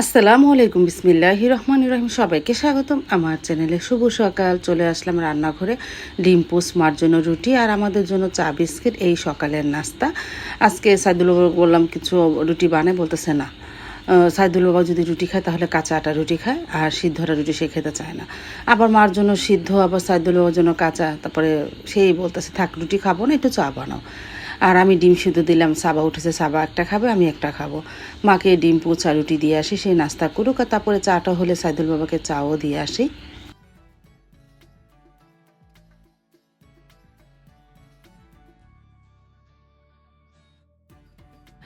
আসসালামু আলাইকুম, বিসমিল্লাহির রহমানির রহিম। সবাইকে স্বাগতম আমার চ্যানেলে। শুভ সকাল। চলে আসলাম রান্নাঘরে। ডিম পোস্ট মার জন্য রুটি আর আমাদের জন্য চা বিস্কিট, এই সকালের নাস্তা। আজকে সাইদুল বাবা বললাম কিছু রুটি বানায়, বলতেছে না। সাইদুল বাবা যদি রুটি খায় তাহলে কাঁচা আটা রুটি খায়, আর সিদ্ধরা রুটি সে খেতে চায় না। আবার মার জন্য সিদ্ধ, আবার সাইদুল বাবার জন্য কাঁচা। তারপরে সেই বলতেছে থাক রুটি খাবো না, একটু চা বানাও। আর আমি ডিম সিদ্ধ দিলাম, সাবা উঠেছে, সাবা একটা খাবে, আমি একটা খাবো। মাকে ডিম পোচা রুটি দিয়ে আসি, সেই নাস্তা করুক, আর তারপরে চাটা হলে সাইদুল বাবাকে চাও দিয়ে আসি।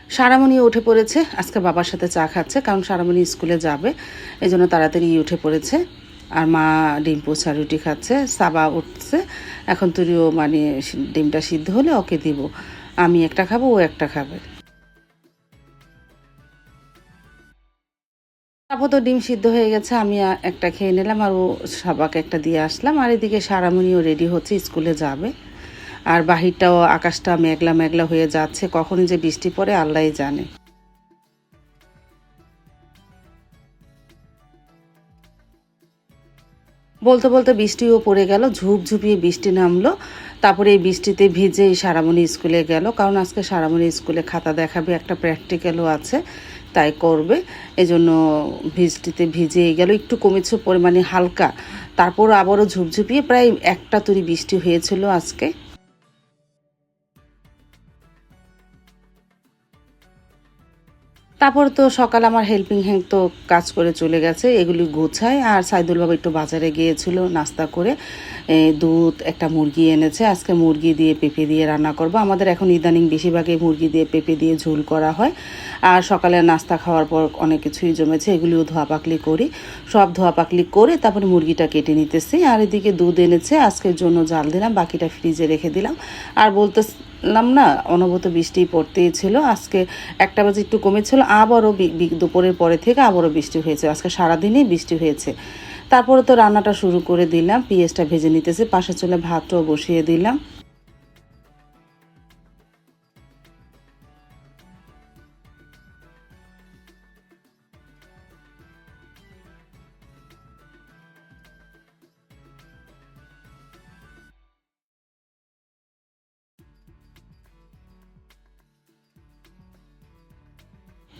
সারামণি উঠে পড়েছে, আজকে বাবার সাথে চা খাচ্ছে, কারণ সারামণি স্কুলে যাবে, এই জন্য তাড়াতাড়ি উঠে পড়েছে। আর মা ডিম পোচা রুটি খাচ্ছে, সাবা উঠছে। এখন তুইও মানে ডিমটা সিদ্ধ হলে ওকে দিব, আমি একটা খাবো, ও একটা খাবে। তারপর তো ডিম সিদ্ধ হয়ে গেছে, আমি একটা খেয়ে নিলাম, আর ও সবাকে একটা দিয়ে আসলাম। আর এদিকে সারামণিও রেডি হচ্ছে, স্কুলে যাবে। আর বাহিরটাও আকাশটা মেঘলা মেঘলা হয়ে যাচ্ছে, কখনই যে বৃষ্টি পড়ে আল্লাহই জানে। বলতে বলতে বৃষ্টিও পড়ে গেল, ঝুপঝুপিয়ে বৃষ্টি নামলো। তারপরে এই বৃষ্টিতে ভিজে সারামণি স্কুলে গেল, কারণ আজকে সারামণি স্কুলে খাতা দেখাবে, একটা প্র্যাকটিক্যালও আছে, তাই করবে। এজন্য বৃষ্টিতে ভিজে গেল, একটু কমেছে পরিমাণে হালকা। তারপর আবারও ঝুপঝুপিয়ে প্রায় একটা তরি বৃষ্টি হয়েছিল আজকে। তারপর তো সকাল আমার হেল্পিং হ্যান্ড তো কাজ করে চলে গেছে, এগুলি গোছায়। আর সাইদুল বাবা একটু বাজারে গিয়েছিল নাস্তা করে, দুধ একটা মুরগি এনেছে, আজকে মুরগি দিয়ে পেঁপে দিয়ে রান্না করব। আমাদের এখন ইদানিং বেশিরভাগই মুরগি দিয়ে পেঁপে দিয়ে ঝোল করা হয়। আর সকালে নাস্তা খাওয়ার পর অনেক কিছুই জমেছে, এগুলিও ধোয়াপাকলি করি। সব ধোয়াপাকলি করে তারপরে মুরগিটা কেটে নিতেছি। আর এদিকে দুধ এনেছে, আজকের জন্য জাল দিলাম, বাকিটা ফ্রিজে রেখে দিলাম। আর বলতেছিলাম না, অনবরত বৃষ্টি পড়তেই ছিল। আজকে 1টা বাজে একটু কমেছিল, আবারও দুপুরের পরে থেকে আবারও বৃষ্টি হয়েছে, আজকে সারাদিনই বৃষ্টি হয়েছে। তারপরে তো রান্নাটা শুরু করে দিলাম, পেঁয়াজটা ভেজে নিতেছে, পাশে চুলে ভাতটাও বসিয়ে দিলাম।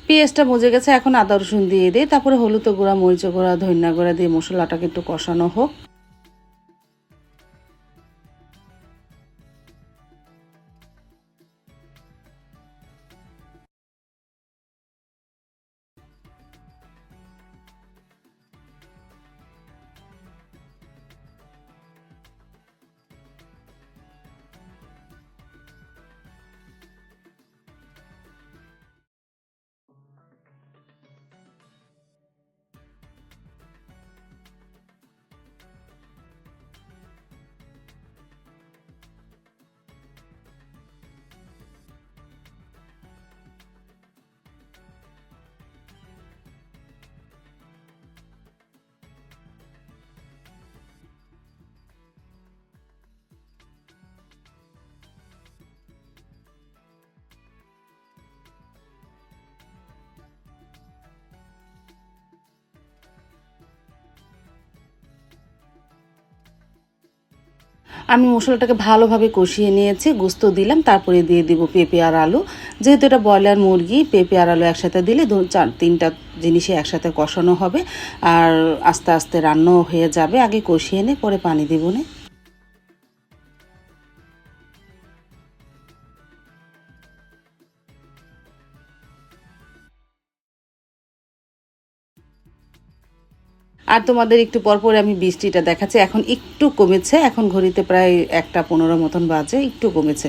পেঁয়াজটা মজে গেছে, এখন আদা রসুন দিয়ে দিই, তারপরে হলুদ গুঁড়া, মরিচ গুঁড়া, ধনিয়া গুঁড়া দিয়ে মশলাটাকে একটু কষানো হোক। আমি মশলাটাকে ভালোভাবে কষিয়ে নিয়েছি, গোস্ত দিলাম, তারপরে দিয়ে দিব পেঁপে আর আলু। যেহেতু এটা ব্রয়লার মুরগি, পেঁপে আর আলু একসাথে দিলে 3টা জিনিসই একসাথে কষানো হবে, আর আস্তে আস্তে রান্নাও হয়ে যাবে। আগে কষিয়ে নে, পরে পানি দিব না। আর তোমাদের একটু পরপর আমি বৃষ্টিটা দেখাচ্ছি, এখন একটু কমেছে, এখন ঘড়িতে প্রায় 1টা 15 মতন বাজে, একটু কমেছে।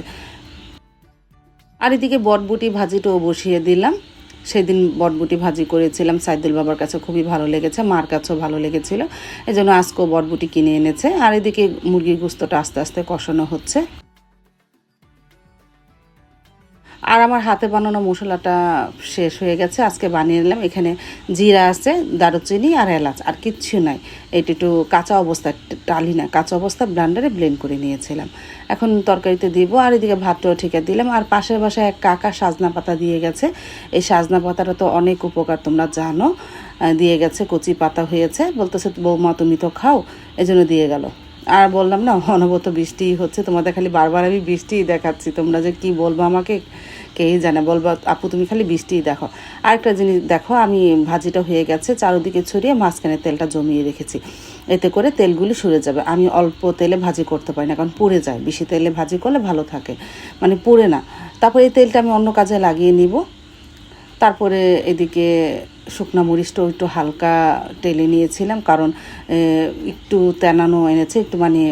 আর এদিকে বটবুটি ভাজিটাও বসিয়ে দিলাম। সেদিন বটবুটি ভাজি করেছিলাম, সাইদুল বাবার কাছে খুবই ভালো লেগেছে, মার কাছেও ভালো লেগেছিল, এই জন্য আজকেও বটবুটি কিনে এনেছে। আর এদিকে মুরগির গোস্তটা আস্তে আস্তে কষানো হচ্ছে। আর আমার হাতে বানানো মশলাটা শেষ হয়ে গেছে, আজকে বানিয়ে নিলাম। এখানে জিরা আছে, দারুচিনি আর এলাচ, আর কিচ্ছু নাই। এটা একটু কাঁচা অবস্থা, টালি না, কাঁচা অবস্থা ব্লেন্ডারে ব্লেন্ড করে নিয়েছিলাম। এখন তরকারিতে দিব, আর এদিকে ভাতটাও ঠিকা দিলাম। আর পাশের বাসায় এক কাকা সাজনা পাতা দিয়ে গেছে। এই সাজনা পাতাটা তো অনেক উপকার, তোমরা জানো। দিয়ে গেছে, কচি পাতা হয়েছে, বলতেছে বৌমা তুমি তো খাও, এজন্য দিয়ে গেল। আর বললাম না, অনবরত বৃষ্টি হচ্ছে, তোমাদের খালি বারবার আমি বৃষ্টিই দেখাচ্ছি, তোমরা যে কি বলবো আমাকে কেই জানে, বলবো আপু তুমি খালি বৃষ্টিই দেখো। আরেকটা জিনিস দেখো, আমি ভাজিটা হয়ে গেছে, চারদিকে ছড়িয়ে মাঝখানে তেলটা জমিয়ে রেখেছি, এতে করে তেলগুলি সরে যাবে। আমি অল্প তেলে ভাজি করতে পারি না, কারণ পুড়ে যায়। বেশি তেলে ভাজি করলে ভালো থাকে, মানে পুড়ে না। তারপর এই তেলটা আমি অন্য কাজে লাগিয়ে নিব। তারপরে এদিকে শুকনো মরিচটাও একটু হালকা টেলে নিয়েছিলাম, কারণ একটু তেনানো এনেছে, একটু মানে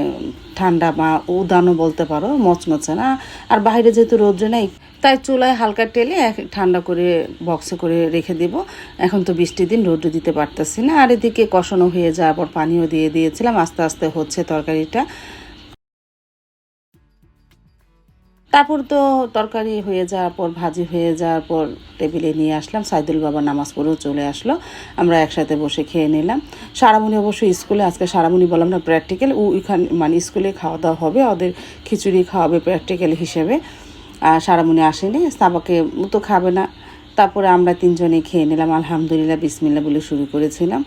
ঠান্ডা বা উদানো বলতে পারো, মচমচে না। আর বাইরে যেহেতু রোদ্রে নেই, তাই চুলায় হালকা টেলে ঠান্ডা করে বক্সে করে রেখে দেব। এখন তো বৃষ্টির দিন, রোদ্র দিতে পারতেছি না। আর এদিকে কষানো হয়ে যাওয়ার পর পানিও দিয়ে দিয়েছিলাম, আস্তে আস্তে হচ্ছে তরকারিটা। তারপর তো তরকারি হয়ে যাওয়ার পর, ভাজি হয়ে যাওয়ার পর টেবিলে নিয়ে আসলাম। সাইদুল বাবা নামাজ পড়েও চলে আসলো, আমরা একসাথে বসে খেয়ে নিলাম। সারামণি অবশ্যই স্কুলে, আজকে সারামণি বললাম না প্র্যাকটিক্যাল, ওইখানে মানে স্কুলে খাওয়া দাওয়া হবে, ওদের খিচুড়ি খাওয়াবে প্র্যাকটিক্যাল হিসেবে। আর সারামণি আসেনি, সাবাকে তো খাবে না। তারপরে আমরা তিনজনে খেয়ে নিলাম, আলহামদুলিল্লাহ বিসমিল্লাহ বলে শুরু করেছিলাম।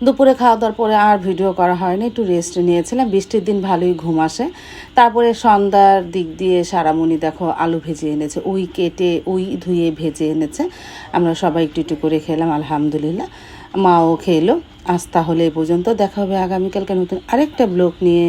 দুপুরে খাওয়া দাওয়ার পরে আর ভিডিও করা হয়নি, একটু রেস্ট নিয়েছিলাম। বৃষ্টির দিন ভালোই ঘুম আসে। তারপরে সন্ধ্যার দিক দিয়ে সারামণি দেখো আলু ভেজে এনেছে, ওই কেটে ওই ধুয়ে ভেজে এনেছে। আমরা সবাই একটু একটু করে খেলাম, আলহামদুলিল্লাহ। মাও খেলো। আজ তাহলে এই পর্যন্ত, দেখা হবে আগামীকালকে নতুন আরেকটা ব্লগ নিয়ে।